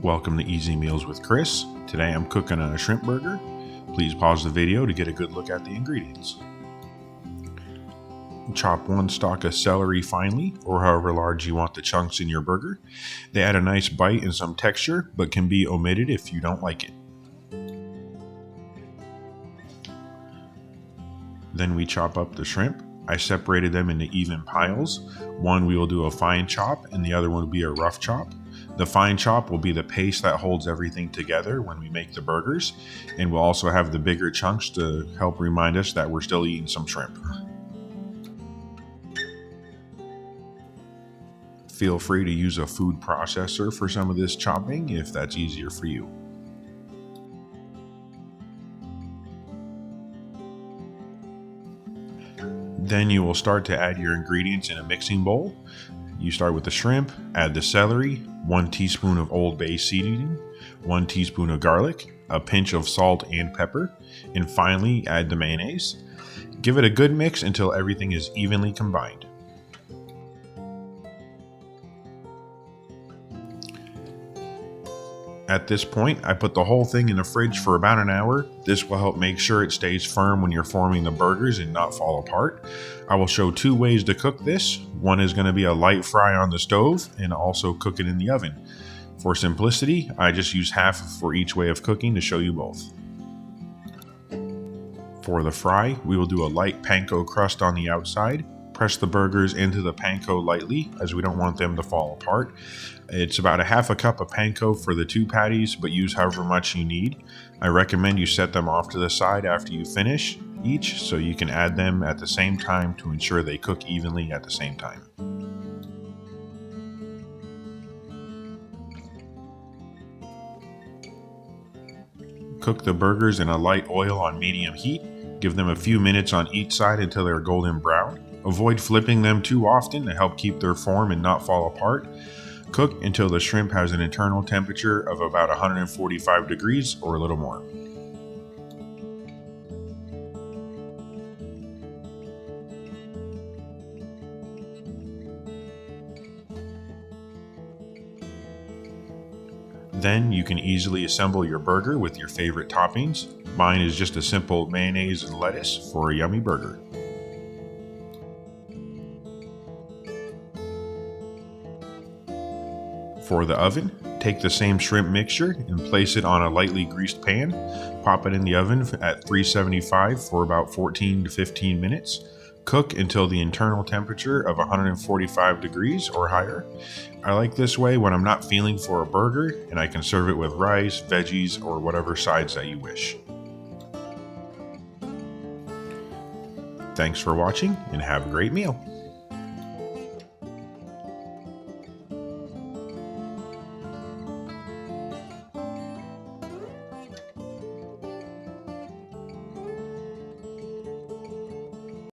Welcome to Easy Meals with Chris. Today I'm cooking a shrimp burger. Please pause the video to get a good look at the ingredients. Chop one stalk of celery finely, or however large you want the chunks in your burger. They add a nice bite and some texture, but can be omitted if you don't like it. Then we chop up the shrimp. I separated them into even piles. One we will do a fine chop and the other one will be a rough chop. The fine chop will be the paste that holds everything together when we make the burgers, and we'll also have the bigger chunks to help remind us that we're still eating some shrimp. Feel free to use a food processor for some of this chopping if that's easier for you. Then you will start to add your ingredients in a mixing bowl. You start with the shrimp, add the celery, 1 teaspoon of Old Bay seasoning, 1 teaspoon of garlic, a pinch of salt and pepper, and finally add the mayonnaise. Give it a good mix until everything is evenly combined. At this point, I put the whole thing in the fridge for about an hour. This will help make sure it stays firm when you're forming the burgers and not fall apart. I will show 2 ways to cook this. One is going to be a light fry on the stove and also cook it in the oven. For simplicity, I just use half for each way of cooking to show you both. For the fry, we will do a light panko crust on the outside. Press the burgers into the panko lightly as we don't want them to fall apart. It's about a half a cup of panko for the 2 patties, but use however much you need. I recommend you set them off to the side after you finish each so you can add them at the same time to ensure they cook evenly at the same time. Cook the burgers in a light oil on medium heat. Give them a few minutes on each side until they're golden brown. Avoid flipping them too often to help keep their form and not fall apart. Cook until the shrimp has an internal temperature of about 145 degrees or a little more. Then you can easily assemble your burger with your favorite toppings. Mine is just a simple mayonnaise and lettuce for a yummy burger. For the oven, take the same shrimp mixture and place it on a lightly greased pan. Pop it in the oven at 375 for about 14 to 15 minutes. Cook until the internal temperature of 145 degrees or higher. I like this way when I'm not feeling for a burger, and I can serve it with rice, veggies, or whatever sides that you wish. Thanks for watching and have a great meal.